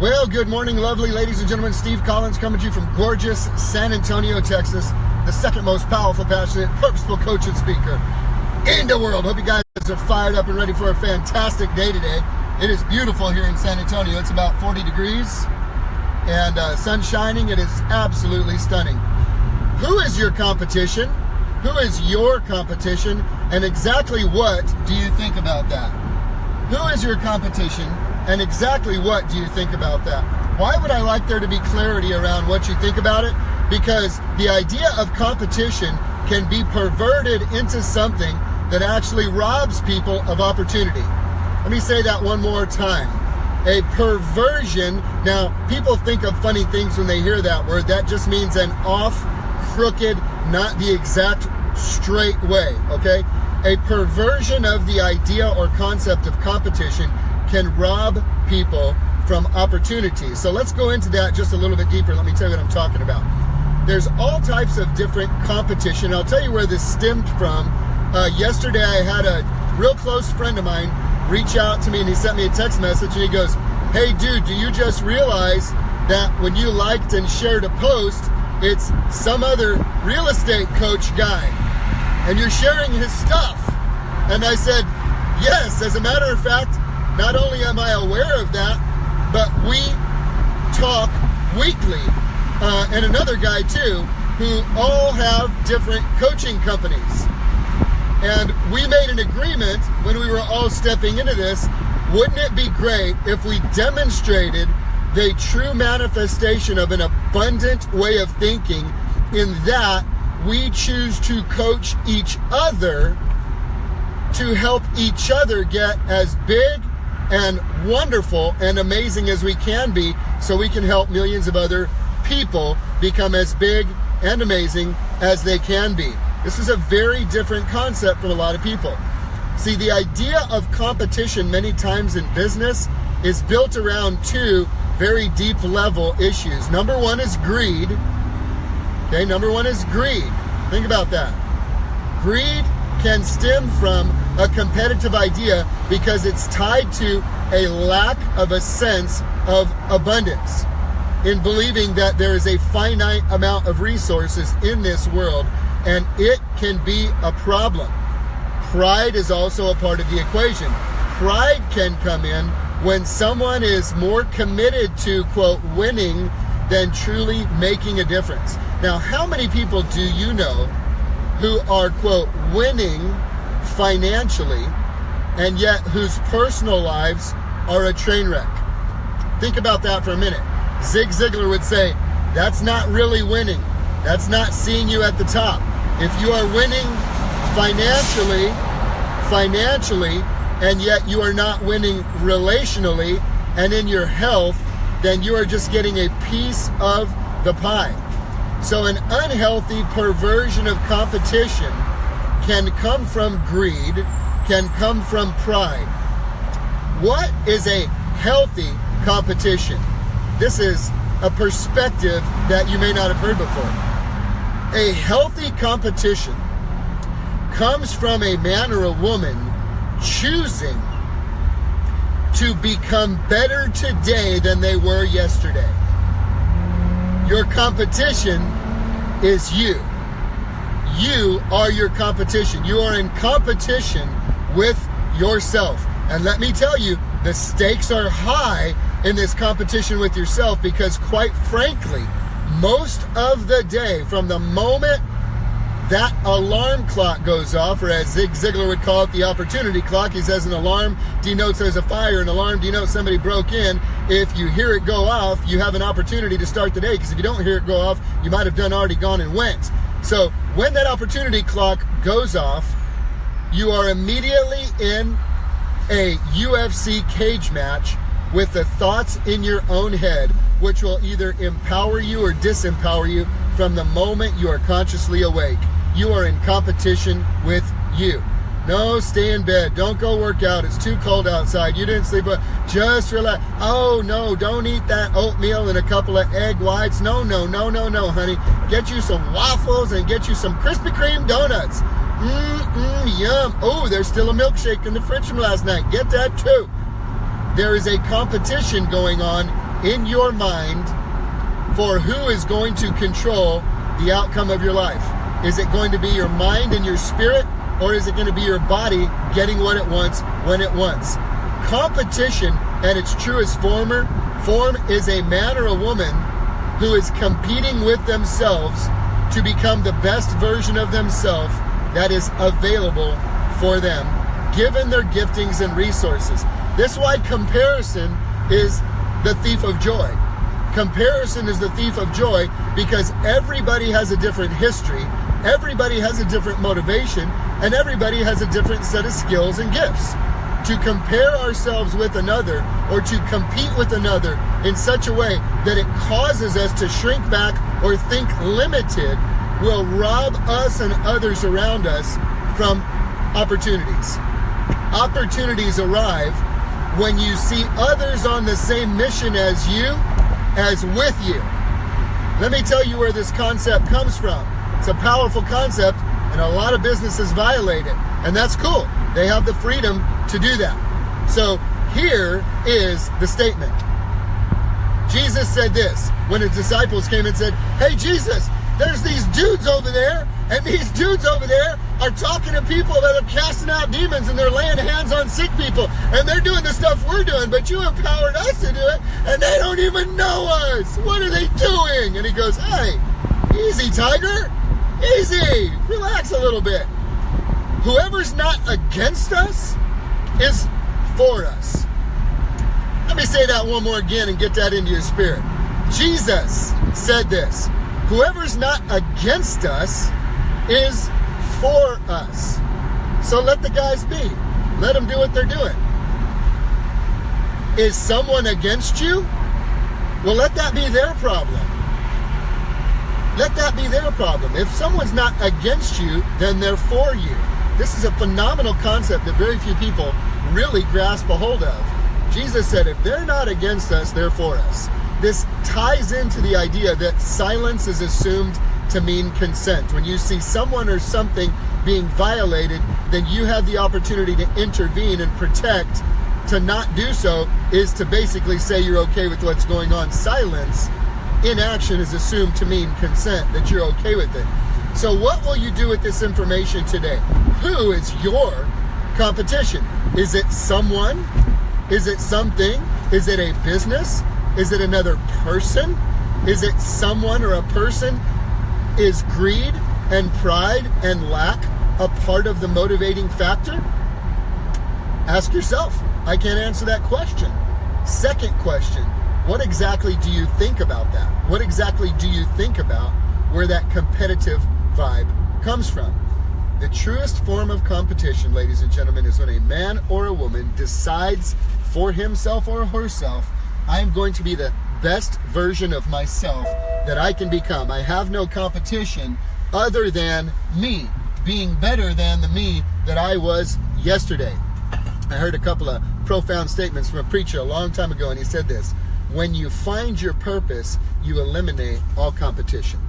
Well, good morning, lovely ladies and gentlemen. Steve Collins coming to you from gorgeous San Antonio, Texas, the second most powerful, passionate, purposeful coach and speaker in the world. Hope you guys are fired up and ready for a fantastic day today. It is beautiful here in San Antonio. It's about 40 degrees and sun shining. It is absolutely stunning. Who is your competition? Who is your competition? And exactly what do you think about that? Who is your competition? And exactly what do you think about that? Why would I like there to be clarity around what you think about it? Because the idea of competition can be perverted into something that actually robs people of opportunity. Let me say that one more time. A perversion. Now, people think of funny things when they hear that word. That just means an off, crooked, not the exact straight way, okay? A perversion of the idea or concept of competition can rob people from opportunities. So let's go into that just a little bit deeper. Let me tell you what I'm talking about. There's all types of different competition. I'll tell you where this stemmed from. Yesterday I had a real close friend of mine reach out to me, and he sent me a text message, and he goes, "Hey dude, do you just realize that when you liked and shared a post, it's some other real estate coach guy, and you're sharing his stuff?" And I said, yes, as a matter of fact, not only am I aware of that, but we talk weekly, and another guy too, who all have different coaching companies. And we made an agreement when we were all stepping into this, wouldn't it be great if we demonstrated the true manifestation of an abundant way of thinking, in that we choose to coach each other to help each other get as big and wonderful and amazing as we can be, so we can help millions of other people become as big and amazing as they can be. This is a very different concept from a lot of people. See, the idea of competition many times in business is built around two very deep level issues. Number one is greed. Okay, number one is greed. Think about that. Greed can stem from a competitive idea because it's tied to a lack of a sense of abundance, in believing that there is a finite amount of resources in this world, and it can be a problem. Pride is also a part of the equation. Pride can come in when someone is more committed to, quote, winning than truly making a difference. Now, how many people do you know who are, quote, winning financially, and yet whose personal lives are a train wreck? Think about that for a minute. Zig Ziglar would say, that's not really winning. That's not seeing you at the top. If you are winning financially, and yet you are not winning relationally and in your health, then you are just getting a piece of the pie. So an unhealthy perversion of competition can come from greed, can come from pride. What is a healthy competition? This is a perspective that you may not have heard before. A healthy competition comes from a man or a woman choosing to become better today than they were yesterday. Your competition is you. You are your competition. You are in competition with yourself. And let me tell you, the stakes are high in this competition with yourself, because quite frankly, most of the day, from the moment that alarm clock goes off, or as Zig Ziglar would call it, the opportunity clock. He says an alarm denotes there's a fire, an alarm denotes somebody broke in. If you hear it go off, you have an opportunity to start the day, because if you don't hear it go off, you might have already gone and went. So when that opportunity clock goes off, you are immediately in a UFC cage match with the thoughts in your own head, which will either empower you or disempower you from the moment you are consciously awake. You are in competition with you. No, stay in bed. Don't go work out. It's too cold outside. You didn't sleep. Just relax. Oh, no, don't eat that oatmeal and a couple of egg whites. No, honey. Get you some waffles and get you some Krispy Kreme donuts. Yum. Oh, there's still a milkshake in the fridge from last night. Get that too. There is a competition going on in your mind for who is going to control the outcome of your life. Is it going to be your mind and your spirit, or is it going to be your body getting what it wants when it wants? Competition at its truest form is a man or a woman who is competing with themselves to become the best version of themselves that is available for them, given their giftings and resources. This is why comparison is the thief of joy. Comparison is the thief of joy because everybody has a different history, everybody has a different motivation, and everybody has a different set of skills and gifts. To compare ourselves with another or to compete with another in such a way that it causes us to shrink back or think limited will rob us and others around us from opportunities. Opportunities arrive when you see others on the same mission as you, as with you. Let me tell you where this concept comes from. It's a powerful concept, and a lot of businesses violate it, and that's cool. They have the freedom to do that. So here is the statement. Jesus said this when his disciples came and said, "Hey Jesus, there's these dudes over there, and these dudes over there are talking to people that are casting out demons, and they're laying hands on sick people, and they're doing the stuff we're doing, but you empowered us to do it, and they don't even know us. What are they doing?" And he goes, "Hey, easy, Tiger. Easy. Relax a little bit. Whoever's not against us is for us." Let me say that one more again and get that into your spirit. Jesus said this. Whoever's not against us is for us. So let the guys be. Let them do what they're doing. Is someone against you? Well, let that be their problem. Let that be their problem. If someone's not against you, then they're for you. This is a phenomenal concept that very few people really grasp a hold of. Jesus said, if they're not against us, they're for us. This ties into the idea that silence is assumed to mean consent. When you see someone or something being violated, then you have the opportunity to intervene and protect. To not do so is to basically say you're okay with what's going on. Silence, inaction, is assumed to mean consent, that you're okay with it. So what will you do with this information today? Who is your competition? Is it someone? Is it something? Is it a business? Is it another person? Is it someone or a person? Is greed and pride and lack a part of the motivating factor? Ask yourself. I can't answer that question. Second question, what exactly do you think about that? What exactly do you think about where that competitive vibe comes from? The truest form of competition, ladies and gentlemen, is when a man or a woman decides for himself or herself, I am going to be the best version of myself that I can become. I have no competition other than me being better than the me that I was yesterday. I heard a couple of profound statements from a preacher a long time ago, and he said this: when you find your purpose, you eliminate all competition.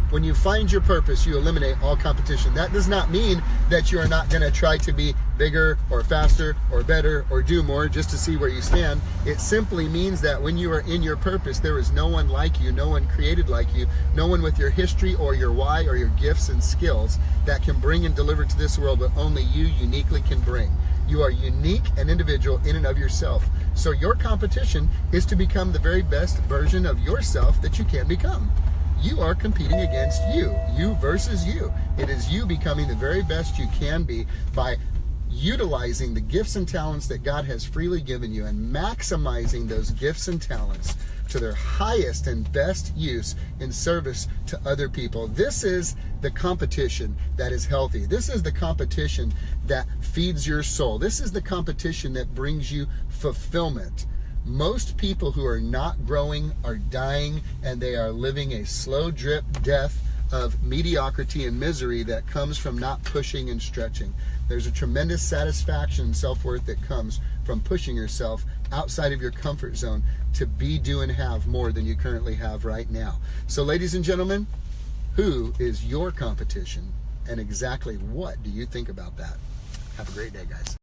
When you find your purpose, you eliminate all competition. That does not mean that you are not going to try to be bigger or faster or better or do more just to see where you stand. It simply means that when you are in your purpose, there is no one like you, no one created like you, no one with your history or your why or your gifts and skills that can bring and deliver to this world what only you uniquely can bring. You are unique and individual in and of yourself. So your competition is to become the very best version of yourself that you can become. You are competing against you versus you. It is you becoming the very best you can be by utilizing the gifts and talents that God has freely given you and maximizing those gifts and talents to their highest and best use in service to other people. This is the competition that is healthy. This is the competition that feeds your soul. This is the competition that brings you fulfillment. Most people who are not growing are dying, and they are living a slow drip death of mediocrity and misery that comes from not pushing and stretching. There's a tremendous satisfaction and self-worth that comes from pushing yourself outside of your comfort zone to be, do, and have more than you currently have right now. So ladies and gentlemen, who is your competition, and exactly what do you think about that? Have a great day, guys.